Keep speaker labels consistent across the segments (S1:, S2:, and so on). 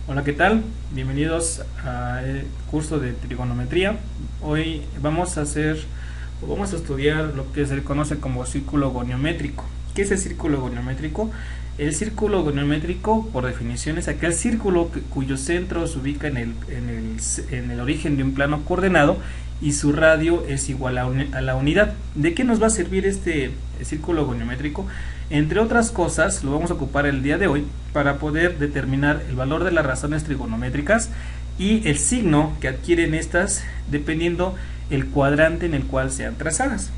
S1: Hola, ¿qué tal? Bienvenidos al curso de trigonometría. Hoy vamos a estudiar lo que se conoce como círculo goniométrico. ¿Qué es el círculo goniométrico? El círculo goniométrico, por definición, es aquel círculo cuyo centro se ubica en el origen de un plano coordenado y su radio es igual a la unidad. ¿De qué nos va a servir este círculo goniométrico? Entre otras cosas, lo vamos a ocupar el día de hoy para poder determinar el valor de las razones trigonométricas y el signo que adquieren estas dependiendo el cuadrante en el cual sean trazadas.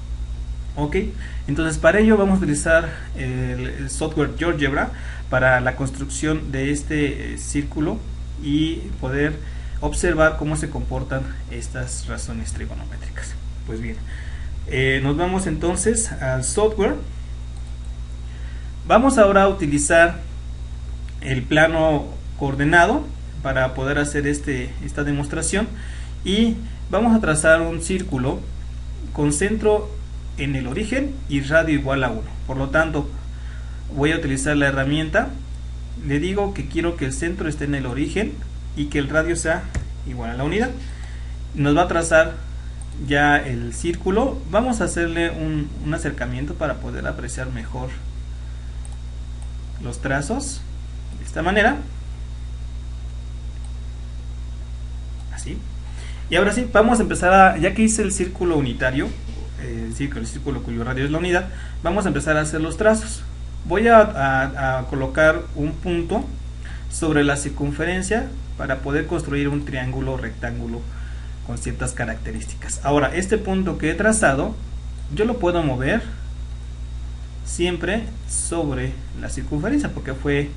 S1: Ok, entonces para ello vamos a utilizar el software GeoGebra para la construcción de este círculo y poder observar cómo se comportan estas razones trigonométricas. Pues bien, nos vamos entonces al software. Vamos ahora a utilizar el plano coordenado para poder hacer esta demostración y vamos a trazar un círculo con centro en el origen y radio igual a 1. Por lo tanto, voy a utilizar la herramienta. Le digo que quiero que el centro esté en el origen y que el radio sea igual a la unidad. Nos va a trazar ya el círculo. Vamos a hacerle un acercamiento para poder apreciar mejor los trazos de esta manera, así. Y ahora sí, vamos a empezar ya que hice el círculo unitario, el círculo cuyo radio es la unidad, vamos a empezar a hacer los trazos. Voy a colocar un punto sobre la circunferencia para poder construir un triángulo rectángulo con ciertas características. Ahora, este punto que he trazado, yo lo puedo mover siempre sobre la circunferencia porque fue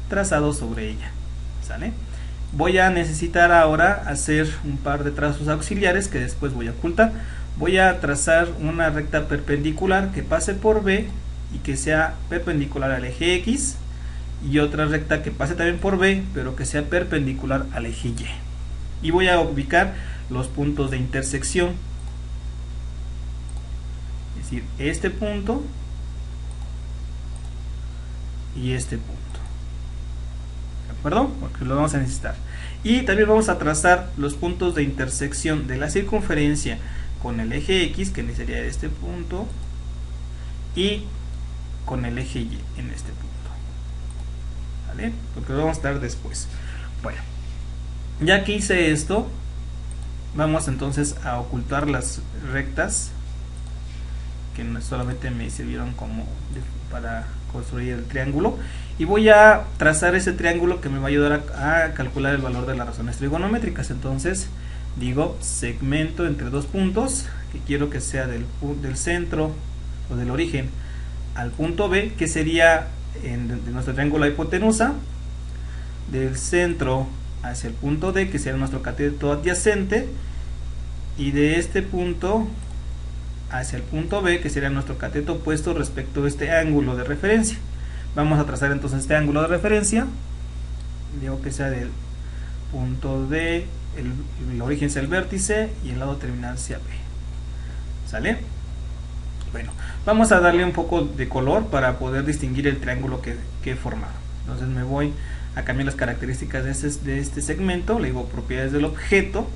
S1: trazado sobre ella, ¿sale? Voy a necesitar ahora hacer un par de trazos auxiliares que después voy a ocultar. Voy a trazar una recta perpendicular que pase por B y que sea perpendicular al eje X, y otra recta que pase también por B pero que sea perpendicular al eje Y. Y voy a ubicar los puntos de intersección, es decir, este punto y este punto, ¿de acuerdo? Porque lo vamos a necesitar. Y también vamos a trazar los puntos de intersección de la circunferencia con el eje X, que sería este punto, y con el eje Y en este punto, ¿vale? Porque lo vamos a estar después. Bueno, ya que hice esto, vamos entonces a ocultar las rectas que solamente me sirvieron para construir el triángulo, y voy a trazar ese triángulo que me va a ayudar a calcular el valor de las razones trigonométricas. Entonces digo segmento entre dos puntos que quiero que sea del centro o del origen al punto B, que sería de nuestro triángulo la hipotenusa, del centro hacia el punto D, que sería nuestro cateto adyacente, y de este punto hacia el punto B, que sería nuestro cateto opuesto respecto a este ángulo de referencia. Vamos a trazar entonces este ángulo de referencia. Digo que sea del punto D, el origen sea el vértice y el lado terminal sea B. ¿Sale? Bueno, vamos a darle un poco de color para poder distinguir el triángulo que he formado. Entonces me voy a cambiar las características de este segmento. Le digo propiedades del objeto.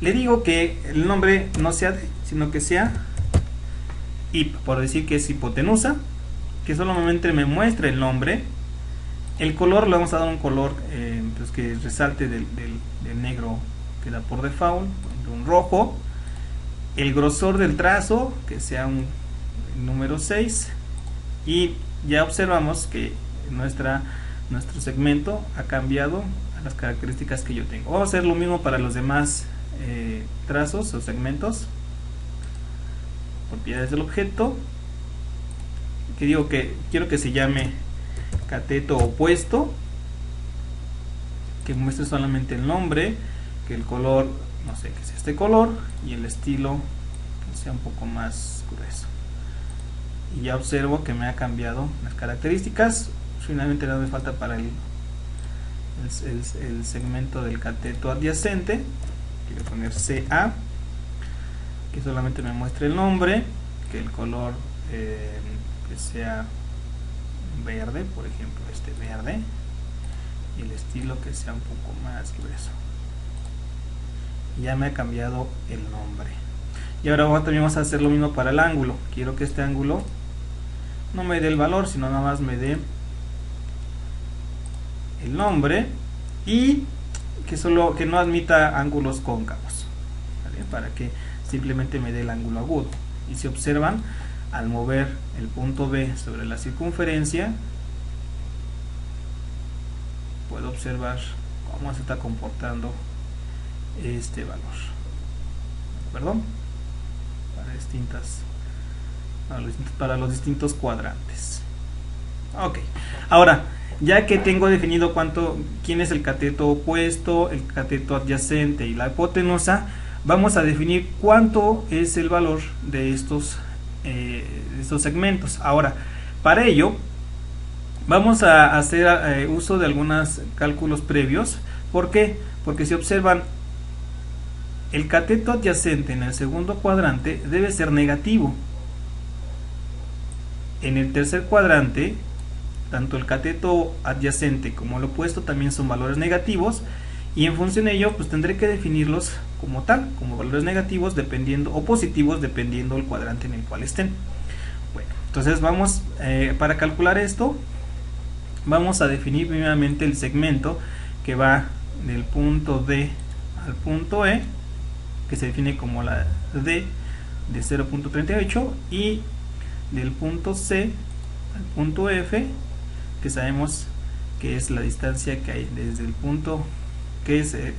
S1: Le digo que el nombre no sea D, sino que sea I, por decir que es hipotenusa, que solamente me muestre el nombre. El color le vamos a dar un color pues que resalte del negro que da por default, un rojo. El grosor del trazo que sea un número 6, y ya observamos que nuestro segmento ha cambiado a las características que yo tengo. Vamos a hacer lo mismo para los demás trazos o segmentos. Propiedades del objeto, que digo que quiero que se llame cateto opuesto, que muestre solamente el nombre, que el color, no sé, que sea este color, y el estilo que sea un poco más grueso. Y ya observo que me ha cambiado las características. Finalmente no me falta para el segmento del cateto adyacente. Quiero poner CA, que solamente me muestre el nombre, que el color que sea verde, por ejemplo este verde, y el estilo que sea un poco más grueso. Ya me ha cambiado el nombre. Y ahora también vamos a hacer lo mismo para el ángulo. Quiero que este ángulo no me dé el valor, sino nada más me dé el nombre y que no admita ángulos cóncavos, ¿vale? Para que simplemente me dé el ángulo agudo. Y si observan, al mover el punto B sobre la circunferencia, puedo observar cómo se está comportando este valor, ¿de acuerdo? Para los distintos cuadrantes. Ok, ahora ya que tengo definido quién es el cateto opuesto, el cateto adyacente y la hipotenusa, vamos a definir cuánto es el valor de estos segmentos. Ahora, para ello vamos a hacer uso de algunos cálculos previos. ¿Por qué? Porque si observan, el cateto adyacente en el segundo cuadrante debe ser negativo. En el tercer cuadrante, tanto el cateto adyacente como el opuesto también son valores negativos, y en función de ello pues tendré que definirlos como tal, como valores negativos dependiendo o positivos dependiendo del cuadrante en el cual estén. Bueno, entonces vamos para calcular esto, vamos a definir primeramente el segmento que va del punto D al punto E, que se define como la D de 0.38, y del punto C al punto F, que sabemos que es la distancia que hay desde el punto que se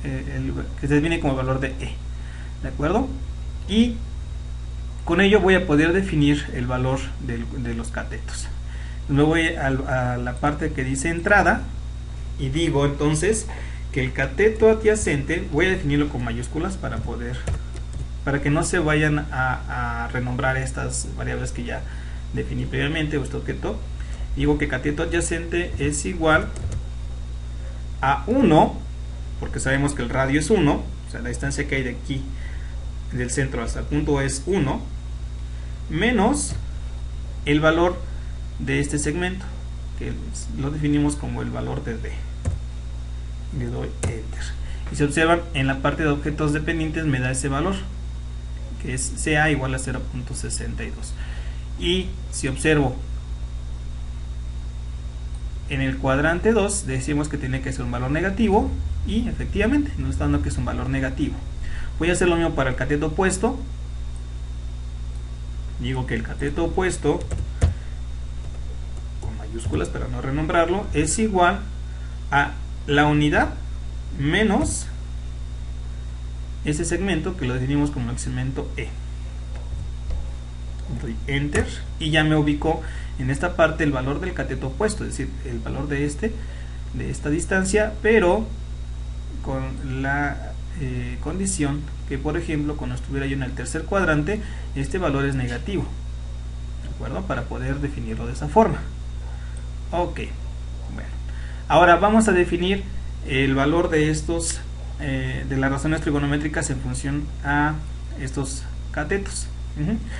S1: define como el valor de E, ¿de acuerdo? Y con ello voy a poder definir el valor de los catetos. Me voy a la parte que dice entrada y digo entonces que el cateto adyacente voy a definirlo con mayúsculas para que no se vayan a renombrar estas variables que ya definí previamente, o este objeto. Digo que cateto adyacente es igual a 1, porque sabemos que el radio es 1, o sea la distancia que hay de aquí del centro hasta el punto es 1, menos el valor de este segmento, que lo definimos como el valor de D. Le doy enter, y si observan, en la parte de objetos dependientes me da ese valor, que es CA igual a 0.62. Y si observo, en el cuadrante 2 decimos que tiene que ser un valor negativo, y efectivamente nos está dando que es un valor negativo. Voy a hacer lo mismo para el cateto opuesto. Digo que el cateto opuesto, con mayúsculas para no renombrarlo, es igual a la unidad menos ese segmento que lo definimos como el segmento E. Doy enter y ya me ubicó en esta parte el valor del cateto opuesto, es decir, el valor de esta distancia, pero con la condición que, por ejemplo, cuando estuviera yo en el tercer cuadrante, este valor es negativo, ¿de acuerdo? Para poder definirlo de esa forma. Ok, bueno, ahora vamos a definir el valor de estos de las razones trigonométricas en función a estos catetos.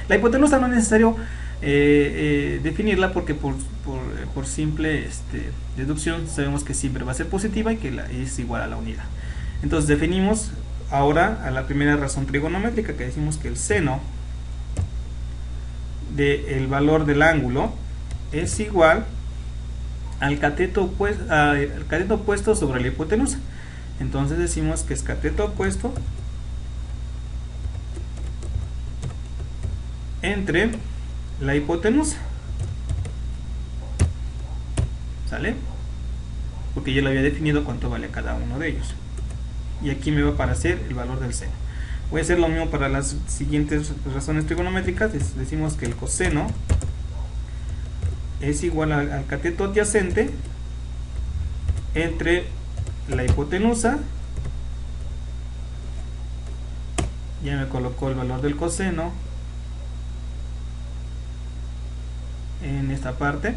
S1: La hipotenusa no es necesario definirla, porque por simple deducción sabemos que siempre va a ser positiva y que es igual a la unidad. Entonces definimos ahora a la primera razón trigonométrica, que decimos que el seno del valor del ángulo es igual al cateto opuesto sobre la hipotenusa. Entonces decimos que es cateto opuesto entre la hipotenusa, ¿sale? Porque ya lo había definido cuánto vale cada uno de ellos, y aquí me va a aparecer el valor del seno. Voy a hacer lo mismo para las siguientes razones trigonométricas. Decimos que el coseno es igual al cateto adyacente entre la hipotenusa. Ya me colocó el valor del coseno en esta parte.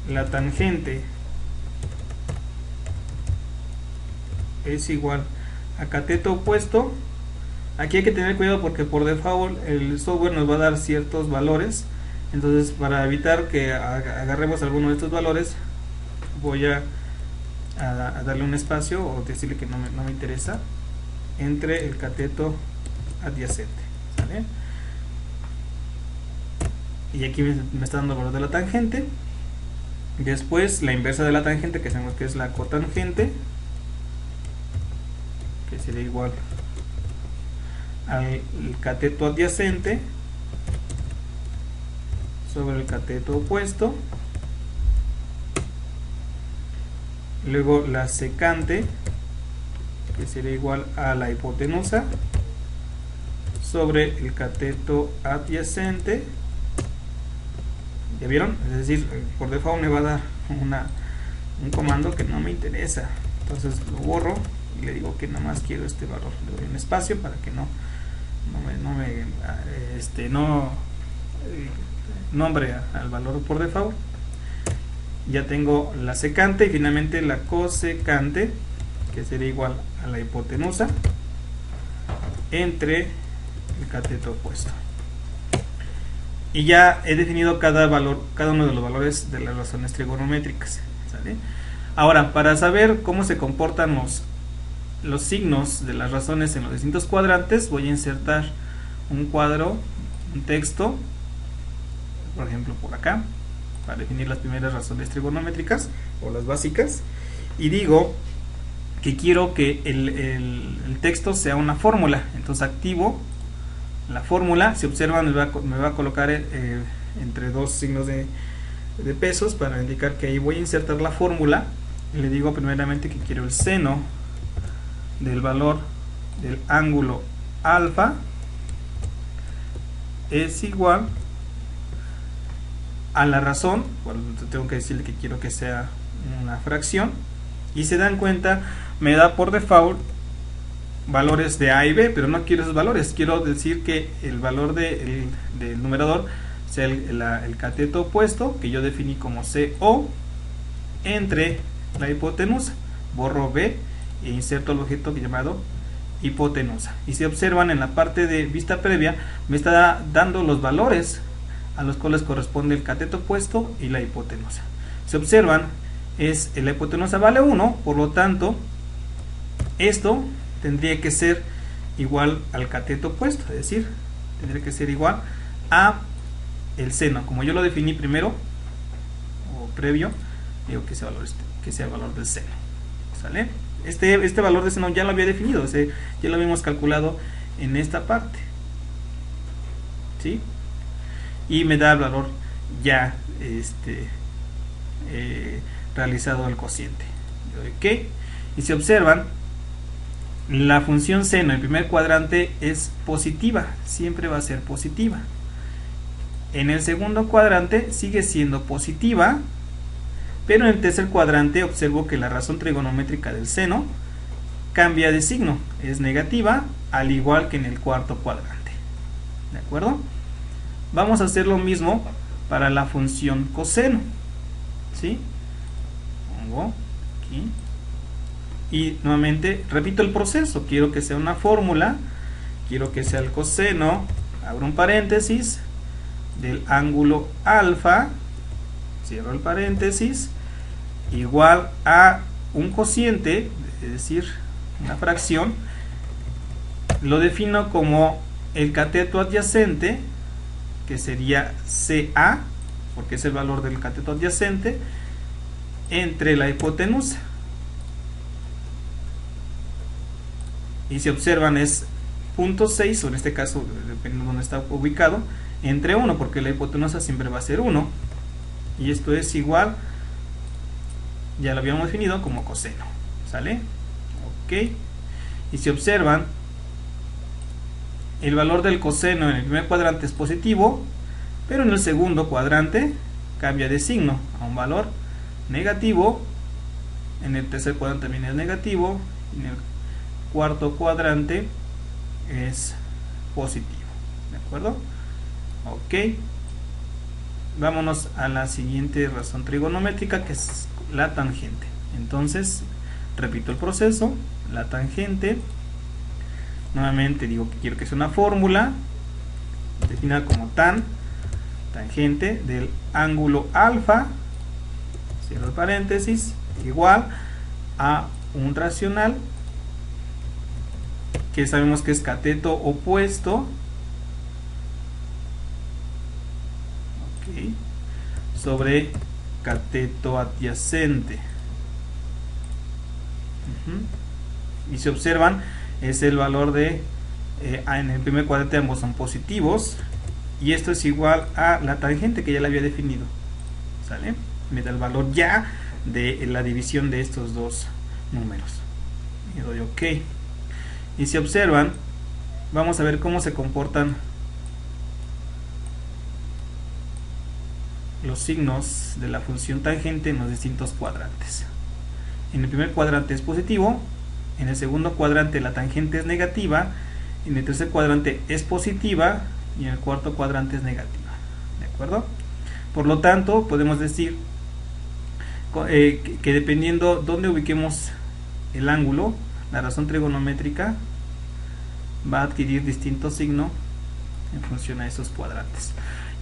S1: La tangente es igual a cateto opuesto. Aquí hay que tener cuidado porque por default el software nos va a dar ciertos valores. Entonces, para evitar que agarremos alguno de estos valores, voy a a darle un espacio o decirle que no me interesa entre el cateto adyacente, ¿sale? Y aquí me está dando el valor de la tangente. Después la inversa de la tangente, que sabemos que es la cotangente, que sería igual al cateto adyacente sobre el cateto opuesto. Luego la secante, que sería igual a la hipotenusa sobre el cateto adyacente. ¿Ya vieron? Es decir, por default me va a dar un comando que no me interesa. Entonces lo borro y le digo que nada más quiero este valor. Le doy un espacio para que no nombre al valor por default. Ya tengo la secante y finalmente la cosecante, que sería igual a la hipotenusa entre el cateto opuesto. Y ya he definido cada uno de los valores de las razones trigonométricas, ¿sale? Ahora, para saber cómo se comportan los signos de las razones en los distintos cuadrantes, voy a insertar un cuadro, un texto, por ejemplo por acá, para definir las primeras razones trigonométricas o las básicas, y digo que quiero que el texto sea una fórmula. Entonces activo la fórmula. Si observan, me va a colocar entre dos signos de pesos para indicar que ahí voy a insertar la fórmula. Le digo primeramente que quiero el seno del valor del ángulo alfa es igual a la razón. Bueno, tengo que decirle que quiero que sea una fracción, y se dan cuenta, me da por default valores de A y B, pero no quiero esos valores. Quiero decir que el valor del numerador sea el cateto opuesto, que yo definí como CO, entre la hipotenusa. Borro B e inserto el objeto llamado hipotenusa. Y si observan, en la parte de vista previa me está dando los valores a los cuales corresponde el cateto opuesto y la hipotenusa. Si observan, la hipotenusa vale 1, por lo tanto esto tendría que ser igual al cateto opuesto, es decir, tendría que ser igual a el seno. Como yo lo definí primero o previo, digo que sea el valor del seno, ¿sale? Este valor de seno ya lo había definido, ya lo habíamos calculado en esta parte, ¿sí? Y me da el valor ya realizado el cociente. Le doy OK. Y si observan, la función seno en el primer cuadrante es positiva, siempre va a ser positiva. En el segundo cuadrante sigue siendo positiva, pero en el tercer cuadrante observo que la razón trigonométrica del seno cambia de signo, es negativa, al igual que en el cuarto cuadrante. ¿De acuerdo? Vamos a hacer lo mismo para la función coseno, ¿sí? Pongo aquí y nuevamente repito el proceso. Quiero que sea una fórmula, quiero que sea el coseno, abro un paréntesis, del ángulo alfa, cierro el paréntesis, igual a un cociente, es decir, una fracción. Lo defino como el cateto adyacente, que sería CA, porque es el valor del cateto adyacente, entre la hipotenusa. Y si observan, es 0.6, o en este caso, dependiendo de dónde está ubicado, entre 1, porque la hipotenusa siempre va a ser 1. Y esto es igual, ya lo habíamos definido como coseno, ¿sale? OK. Y si observan, el valor del coseno en el primer cuadrante es positivo, pero en el segundo cuadrante cambia de signo a un valor negativo. En el tercer cuadrante también es negativo, en el cuarto cuadrante es positivo. ¿De acuerdo? OK. Vámonos a la siguiente razón trigonométrica, que es la tangente. Entonces, repito el proceso. La tangente, nuevamente digo que quiero que sea una fórmula definida como tangente del ángulo alfa, cierro el paréntesis, igual a un racional, que sabemos que es cateto opuesto, okay, sobre cateto adyacente. Y si observan, es el valor de en el primer cuadrante ambos son positivos, y esto es igual a la tangente que ya la había definido, ¿sale? Me da el valor ya de la división de estos dos números. Y doy OK. Y si observan, vamos a ver cómo se comportan los signos de la función tangente en los distintos cuadrantes. En el primer cuadrante es positivo, en el segundo cuadrante la tangente es negativa, en el tercer cuadrante es positiva y en el cuarto cuadrante es negativa. ¿De acuerdo? Por lo tanto, podemos decir que dependiendo dónde ubiquemos el ángulo, la razón trigonométrica va a adquirir distinto signo en función a esos cuadrantes.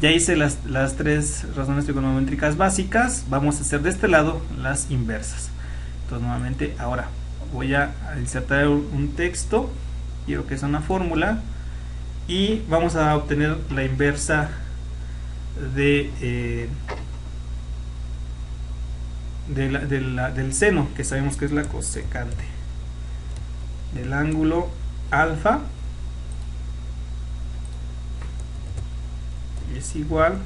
S1: Ya hice las tres razones trigonométricas básicas, vamos a hacer de este lado las inversas. Entonces nuevamente ahora voy a insertar un texto, quiero que sea una fórmula, y vamos a obtener la inversa del seno, que sabemos que es la cosecante del ángulo alfa, es igual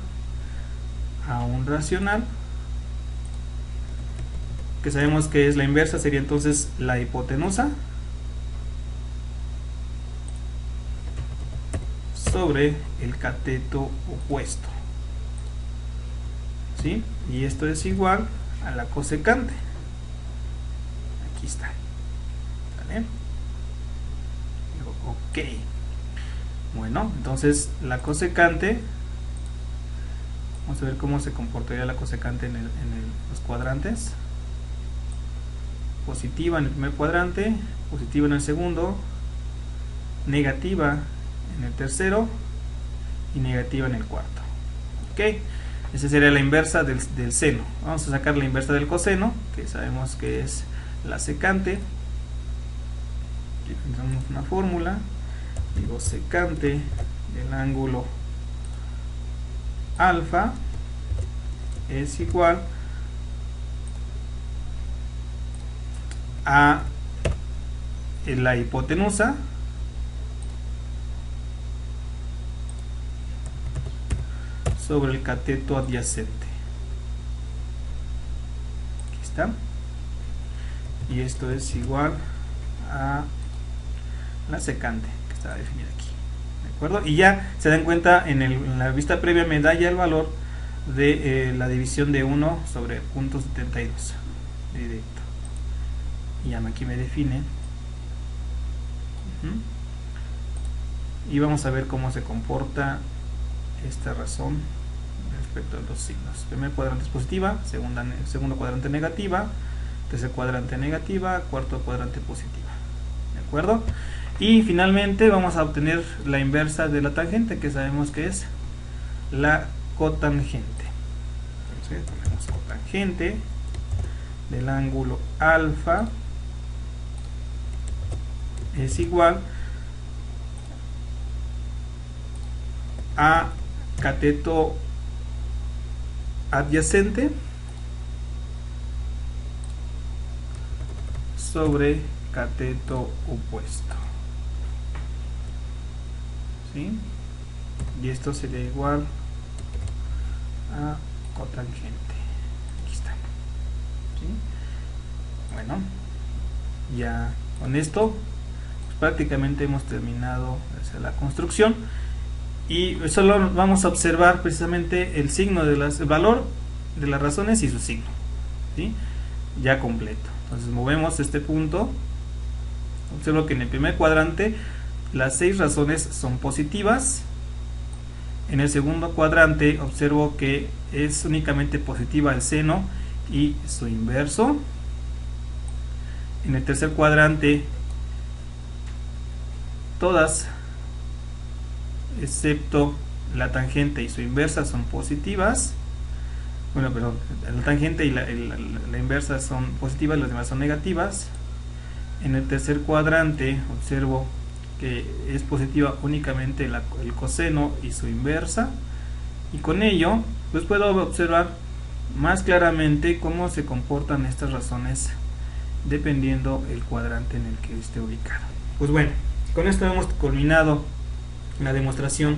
S1: a un racional, que sabemos que es la inversa, sería entonces la hipotenusa sobre el cateto opuesto, ¿sí? Y esto es igual a la cosecante. Aquí está, ¿vale? OK. Bueno, entonces la cosecante, vamos a ver cómo se comportaría la cosecante en los cuadrantes. Positiva en el primer cuadrante, positiva en el segundo, negativa en el tercero y negativa en el cuarto. OK. Esa sería la inversa del seno. Vamos a sacar la inversa del coseno, que sabemos que es la secante. Aquí tenemos una fórmula. Digo, secante del ángulo alfa es igual a la hipotenusa sobre el cateto adyacente. Aquí está. Y esto es igual a la secante que está definida aquí. ¿De acuerdo? Y ya se dan cuenta, en la vista previa me da ya el valor de la división de 1 sobre 0.72 directo. Y ya aquí me define. Y vamos a ver cómo se comporta esta razón respecto a los signos. Primer cuadrante es positiva, segundo cuadrante negativa, tercer cuadrante negativa, cuarto cuadrante positiva. ¿De acuerdo? Y finalmente vamos a obtener la inversa de la tangente, que sabemos que es la cotangente. Entonces ponemos cotangente del ángulo alfa es igual a cateto adyacente sobre cateto opuesto, ¿sí? Y esto sería igual a cotangente. Aquí está, ¿sí? Bueno, ya con esto pues prácticamente hemos terminado la construcción. Y solo vamos a observar precisamente el signo el valor de las razones y su signo, ¿sí? Ya completo. Entonces movemos este punto. Observo que en el primer cuadrante las 6 razones son positivas. En el segundo cuadrante observo que es únicamente positiva el seno y su inverso. En el tercer cuadrante todas excepto la tangente y su inversa son positivas. Bueno, pero la tangente y la inversa son positivas, las demás son negativas. En el tercer cuadrante observo que es positiva únicamente el coseno y su inversa, y con ello pues puedo observar más claramente cómo se comportan estas razones dependiendo el cuadrante en el que esté ubicado. Pues bueno, con esto hemos culminado la demostración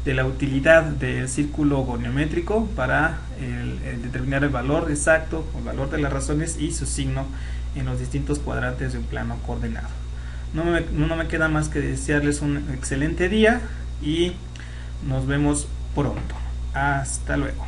S1: de la utilidad del círculo goniométrico para el determinar el valor exacto, el valor de las razones y su signo en los distintos cuadrantes de un plano coordenado. No me queda más que desearles un excelente día y nos vemos pronto. Hasta luego.